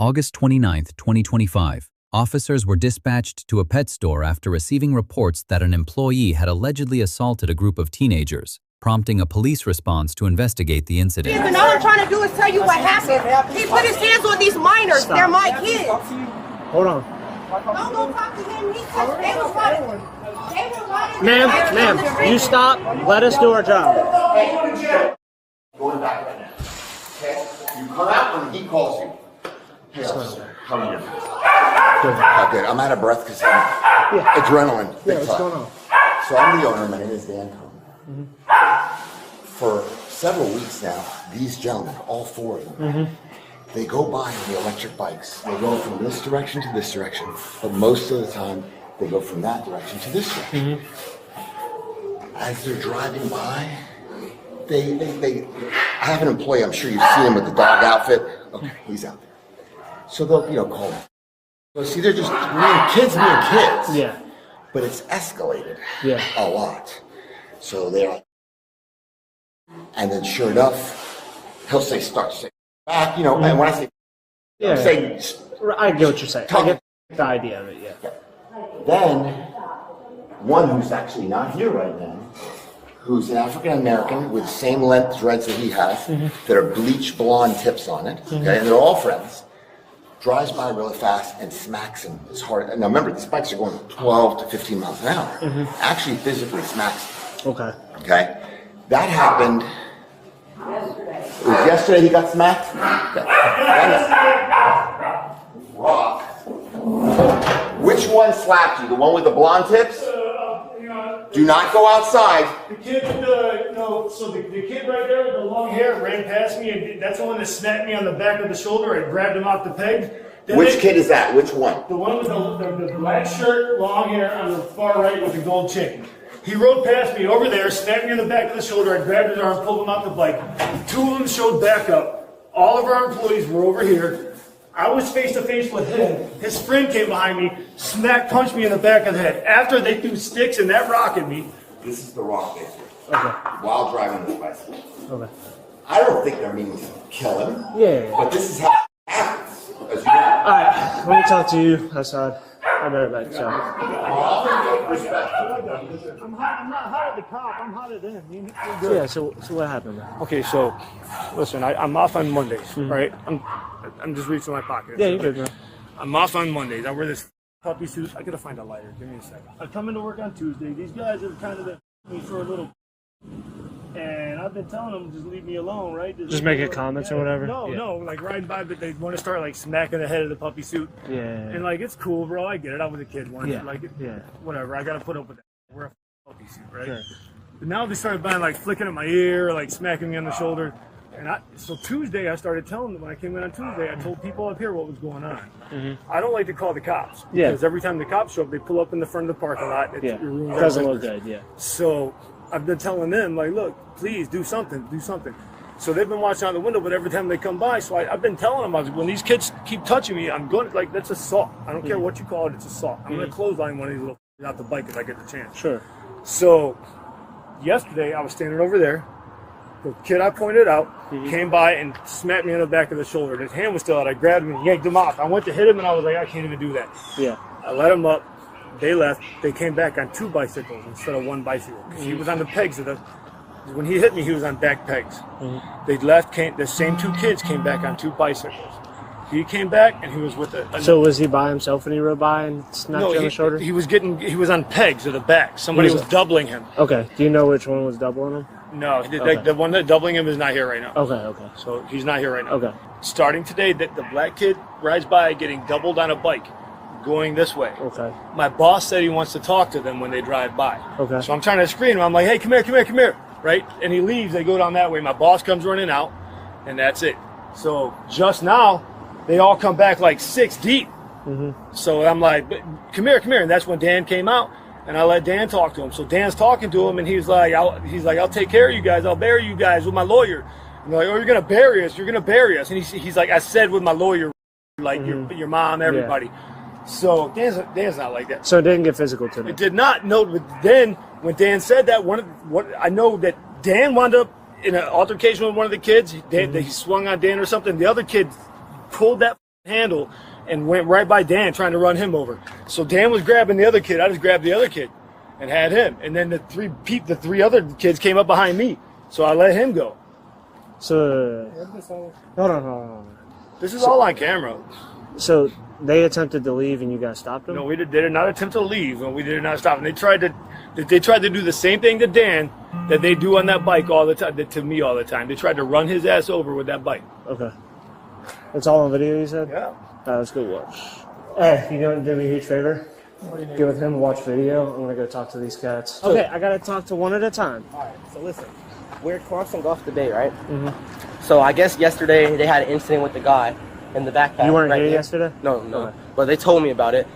August 29, 2025, officers were dispatched to a pet store after receiving reports that an employee had allegedly assaulted a group of teenagers, prompting a police response to investigate the incident. And all I'm trying to do is tell you what happened. He put his hands on these minors. They're my kids. Hold on. Don't go talk to him. He touched. They was running. Ma'am, you stop. Let us do our job. Going back right now. Okay? You come out when he calls you. Hey, officer, how are you? Good. I'm out of breath because adrenaline. Yeah, what's going on? So I'm the owner. My name is Dan Cohen. For several weeks now, these gentlemen, all four of them, they go by on the electric bikes. They go from this direction to this direction, but most of the time, they go from that direction to this direction. As they're driving by, I have an employee, I'm sure you've seen him with the dog outfit. Okay, he's out there. So they'll, call him. So see, they're just being kids. Yeah. But it's escalated Yeah. a lot. So they're like, and then sure enough, he'll say, start to say back, and when I say, Yeah. say, I get what you're saying. I get the idea of it, yeah. then one who's actually not here right now, who's an African American with the same length dreads that he has, that are bleach blonde tips on it, okay, and they're all friends, drives by really fast and smacks him as hard. Now remember, these bikes are going 12 to 15 miles an hour. Actually physically smacks him. Okay? That happened. It was yesterday he got smacked? Rock. Which one slapped you? The one with the blonde tips? Do not go outside. The kid with the kid right there with the long hair ran past me, and that's the one that smacked me on the back of the shoulder. I grabbed him off the pegs. Which kid is that? Which one? The one with the black shirt, long hair on the far right with the gold chain. He rode past me over there, smacked me on the back of the shoulder. I grabbed his arm, pulled him off the bike. Two of them showed back up. All of our employees were over here. I was face to face with him. His friend came behind me, punched me in the back of the head. After they threw sticks and that rock at me. This is the rock issue. Okay. While driving this bicycle. Okay. I don't think they're meaning to kill him. Yeah. But this is how it happens, as you know. Alright, let me talk to you outside. I better back so. I'm not hot at the cop. I'm hot at them. Yeah. So what happened, man? Okay, so listen, I'm off on Mondays, right? I'm just reaching my pocket. Yeah, you're good, man. I'm off on Mondays. I wear this puppy suit. I gotta find a lighter. Give me a second. I come into work on Tuesday. These guys have kind of been me for a little, and I've been telling them just leave me alone, right? Just making comments or whatever? No, like riding by, but they want to start like smacking the head of the puppy suit. Yeah. And like it's cool, bro. I get it. I was a kid once. Yeah. Like whatever. I gotta put up with that. We're a puppy suit, right? Sure. But now they started buying like flicking at my ear, like smacking me on the shoulder. And so Tuesday, I started telling them, when I came in on Tuesday, I told people up here what was going on. I don't like to call the cops. Because every time the cops show up, they pull up in the front of the parking lot. It ruins our doesn't look business. good, yeah. So I've been telling them, like, look, please do something. So they've been watching out the window, but every time they come by, so I've been telling them, I was like, when these kids keep touching me, I'm going, like, that's assault. I don't care what you call it, it's assault. I'm going to clothesline one of these little out the bike if I get the chance. Sure. So yesterday, I was standing over there. The kid I pointed out came by and smacked me on the back of the shoulder. His hand was still out. I grabbed him and yanked him off. I went to hit him, and I was like, I can't even do that. Yeah. I let him up. They left. They came back on two bicycles instead of one bicycle. He was on the pegs of the. When he hit me, he was on back pegs. They left. The same two kids came back on two bicycles. He came back and he was with a. So was he by himself when he rode by and smacked you on the shoulder? He was on pegs at the back. Somebody was doubling him. Okay. Do you know which one was doubling him? No, the one that doubling him is not here right now. Okay. So he's not here right now. Okay. Starting today, the black kid rides by getting doubled on a bike, going this way. Okay. My boss said he wants to talk to them when they drive by. Okay. So I'm trying to screen him. I'm like, hey, come here, right? And he leaves. They go down that way. My boss comes running out, and that's it. So just now, they all come back like 6 deep. So I'm like, come here, and that's when Dan came out. And I let Dan talk to him. So Dan's talking to him, and he's like, I'll take care of you guys. I'll bury you guys with my lawyer. I'm like, oh, you're gonna bury us. And he's like, I said with my lawyer, like your mom, everybody. Yeah. So Dan's not like that. So it didn't get physical today. It did not. No, but then when Dan said that, I know that Dan wound up in an altercation with one of the kids. He swung on Dan or something. The other kid pulled that handle and went right by Dan trying to run him over. So Dan was grabbing the other kid. I just grabbed the other kid and had him. And then the three other kids came up behind me. So I let him go. So, hold on. This is all on camera. So they attempted to leave and you guys stopped them? No, they did not attempt to leave, and we did not stop. And they tried to do the same thing to Dan that they do on that bike all the time, to me all the time. They tried to run his ass over with that bike. Okay. It's all on video, you said? Yeah. Let's go watch. Hey, you gonna do me a huge favor? Get with him, watch video. I'm gonna go talk to these cats. Okay, I gotta talk to one at a time. Alright, so listen. We're crossing off the bay, right? Mm-hmm. So I guess yesterday they had an incident with the guy in the backpack. You weren't right here here. yesterday? No. Okay. But they told me about it.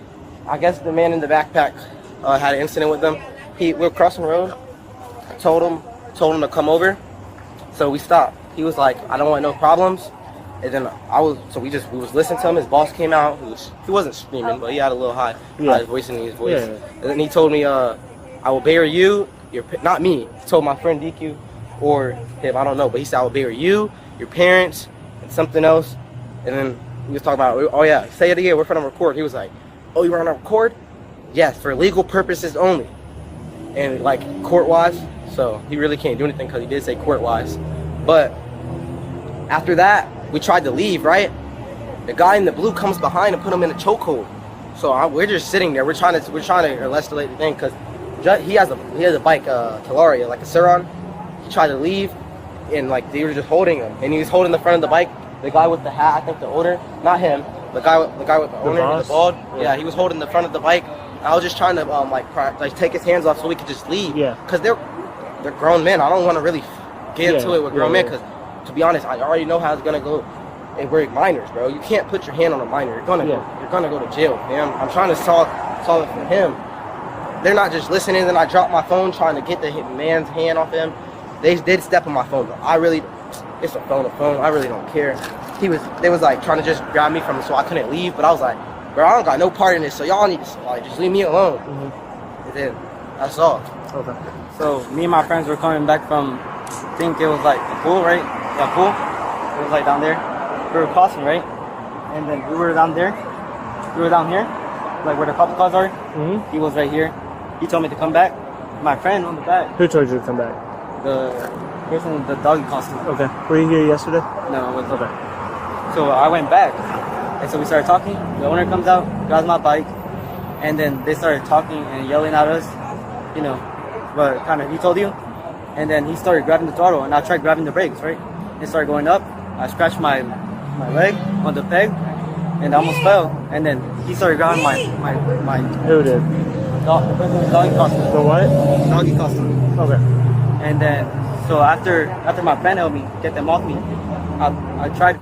I guess the man in the backpack had an incident with them. We were crossing the road. I told him to come over. So we stopped. He was like, I don't want no problems. And then we was listening to him. His boss came out. He wasn't screaming, but he had a little high voice in his voice. Yeah. And then he told me, I will bury you. Not me. He told my friend DQ or him, I don't know. But he said, I will bury you, your parents, and something else. And then we was talking about, oh yeah, say it again. We're going to record. He was like, oh, you want to record? Yes, for legal purposes only. And like court-wise. So he really can't do anything because he did say court-wise. But after that, we tried to leave, right? The guy in the blue comes behind and put him in a chokehold. So we're just sitting there. We're trying to escalate the thing because he has a bike, Talaria, like a Suron. He tried to leave, and like they were just holding him, and he was holding the front of the bike. The guy with the hat, I think the owner, not him. The guy with the owner, the bald. Yeah, he was holding the front of the bike. I was just trying to take his hands off so we could just leave. Yeah. Because they're grown men. I don't want to really get into it with grown men because, to be honest, I already know how it's gonna go. And we're minors, bro. You can't put your hand on a minor. You're gonna go to jail, man. I'm trying to solve it for him. They're not just listening. Then I dropped my phone trying to get the man's hand off him. They did step on my phone, but it's a phone. I really don't care. They was like trying to just grab me from it, so I couldn't leave. But I was like, bro, I don't got no part in this, so y'all need to just leave me alone. Mm-hmm. And then that's all. Okay. So me and my friends were coming back from, I think it was like the pool, right? Yeah, pool. It was like down there. We were crossing, right? And then we were down there. We were down here, like where the cop cars are. Mm-hmm. He was right here. He told me to come back. My friend on the back. Who told you to come back? The person in the doggy costume. Okay. Were you here yesterday? No, I wasn't. Okay. So I went back. And so we started talking. The owner comes out, grabs my bike. And then they started talking and yelling at us. You know, but kind of, he told you. And then he started grabbing the throttle. And I tried grabbing the brakes, right? It started going up. I scratched my leg on the peg. And I almost fell. And then he started grabbing my Who did? The person in the doggy costume. The what? Doggy costume. Okay. And then, so after my friend helped me get them off me, I tried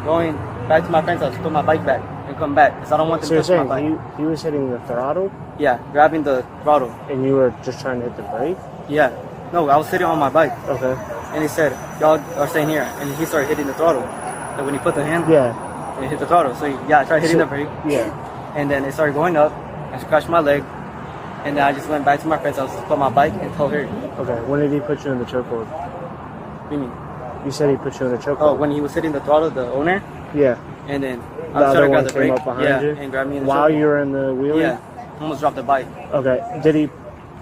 going back to my friend's house to put my bike back and come back because I don't want them to touch my bike. He was hitting the throttle? Yeah, grabbing the throttle. And you were just trying to hit the brake? Yeah. No, I was sitting on my bike. Okay. And he said, y'all are staying here. And he started hitting the throttle. So when he put the hand, and hit the throttle. So I tried hitting the brake. Yeah. And then it started going up. I scratched my leg. And then I just went back to my friend's house to put my bike and told her. Okay, when did he put you in the chokehold? What do you mean? You said he put you in the chokehold. Oh, when he was hitting the throttle, the owner? Yeah. And then I was trying to grab the brake. Up behind you? And grabbed me in the While you were in the wheelie? Yeah. Almost dropped the bike. Okay.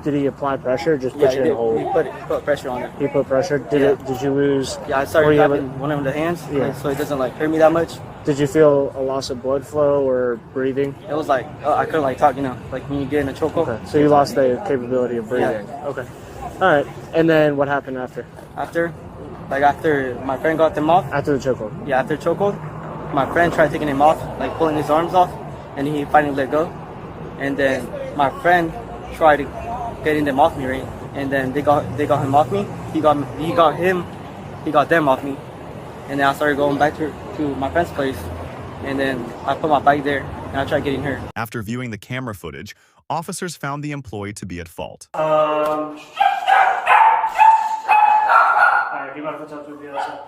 Did he apply pressure or just put you in the hold? He put pressure on it. He put pressure? Did you lose? Yeah, I started grabbing one of the hands so it doesn't like hurt me that much. Did you feel a loss of blood flow or breathing? It was like, I couldn't like talk, like when you get in a chokehold. Okay, so you lost the capability of breathing. Yeah. Okay. All right, and then what happened after? After my friend got them off. After the chokehold? Yeah, after chokehold, my friend tried taking him off, like pulling his arms off, and he finally let go. And then my friend tried getting them off me, right? And then they got him off me. He got them off me. And then I started going back to my friend's place, and then I put my bike there, and I tried getting her. After viewing the camera footage, officers found the employee to be at fault. Alright, you might have to talk to the other side.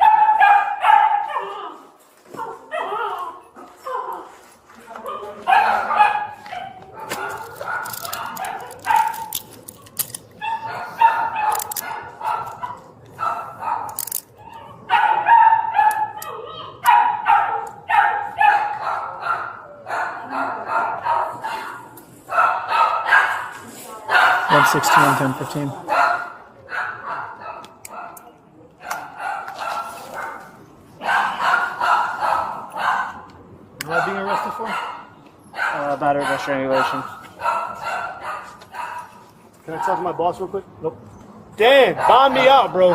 16, 10, 15. What am I being arrested for? Battery by strangulation. Can I talk to my boss real quick? Nope. Dan, bomb me out, bro.